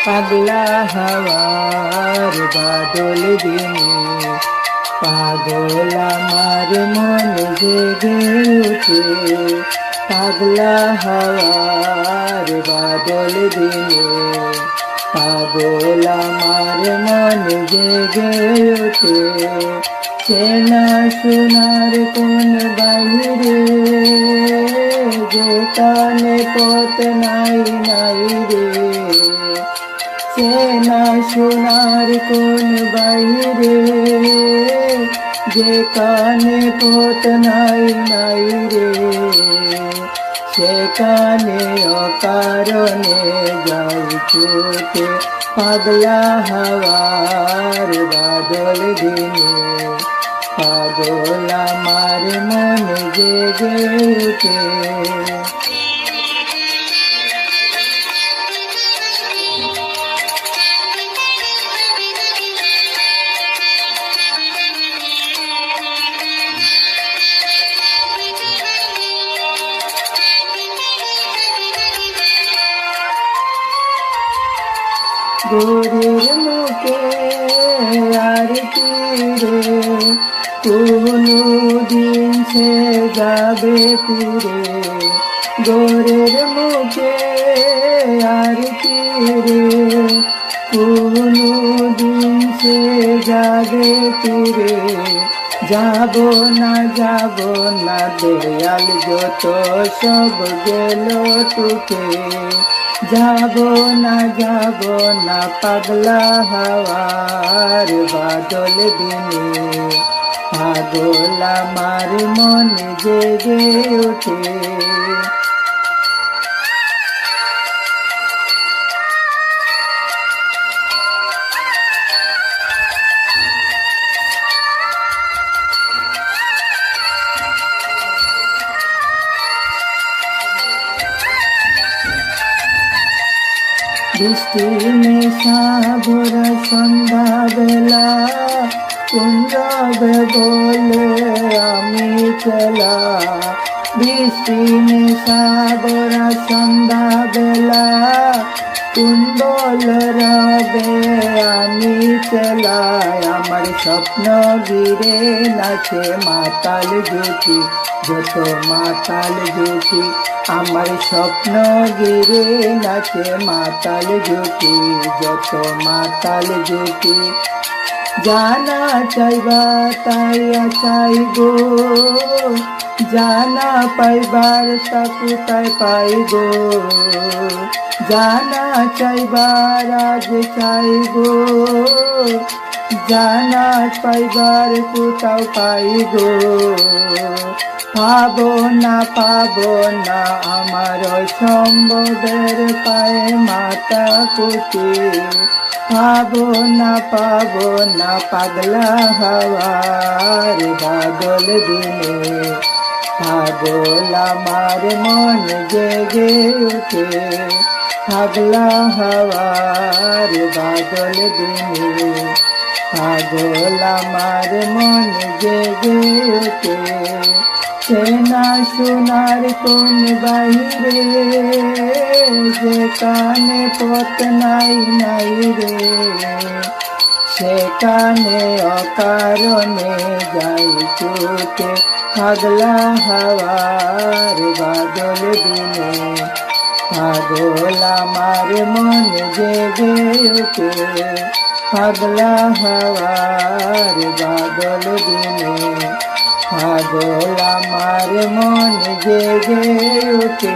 পাগলা হাওয়ার বাদল দিনে পাগল আমার মন জেগে উঠে। পাগলা হাওয়ার বাদল দিনে পাগল আমার মন জেগে উঠে। চেনা সোনার কোন বাহিরে যে কানে পথ নাই নাই রে। চেনা সোনার কোন বাহিরে যে কানে পথ নাই নাই রে। সেখানে অকারণে যাই ছুটে। পাগলা হাওয়ার বাদল দিনে পাগল আমার মন জেগে উঠে। গোরের মুখে আর তীরে কোনো দিন সে যাবে ফিরে। গোরের মুখে আর তীরে কোনো দিন সে যাবে ফিরে। যাব না দেয়াল যত সব গেল টুকে। যাব না পাগলা হাওয়ার বাদল দিনে পাগল আমার মন জেগে ওঠে। বৃষ্টি নেশা ভরা সন্ধ্যা বেলা কোন রবে বলে আমি চলা। বৃষ্টি নেশা ভরা সন্ধ্যা বেলা কোন বল রবে আমি চলা। আমার স্বপ্ন গিরে নাচে মাতাল জ্যোতি যত মাতাল জ্যোতি। আমার স্বপ্ন গিরে নাচে মাতাল জ্যোতি যত মাতাল জ্যোতি। জানা চাইবা তাই চাই গো জানা পাইবার তাকু তাই পাই গো। জানা চাইবার আজ চাই গো জানা পাইবার কোথাও পাই গো। পাবো না আমার সম্ভবের পায়ে মাতা কুটি। পাবো না পাগলা হাওয়ার বাদল দিনে পাগল আমার মন জেগে উঠে। পাগলা হাওয়ার বাদল দিনে পাগল আমার মন জেগে উঠে। চেনা সোনার কোন বাহিরে যে কানে পথ নাই নাই রে। সেখানে অকারণে যাই ছুটে। পাগলা হাওয়ার বাদল দিনে পাগল আমার মন জেগে উঠে। পাগলা হাওয়ার বাদল দিনে পাগল আমার মন জেগে উঠে।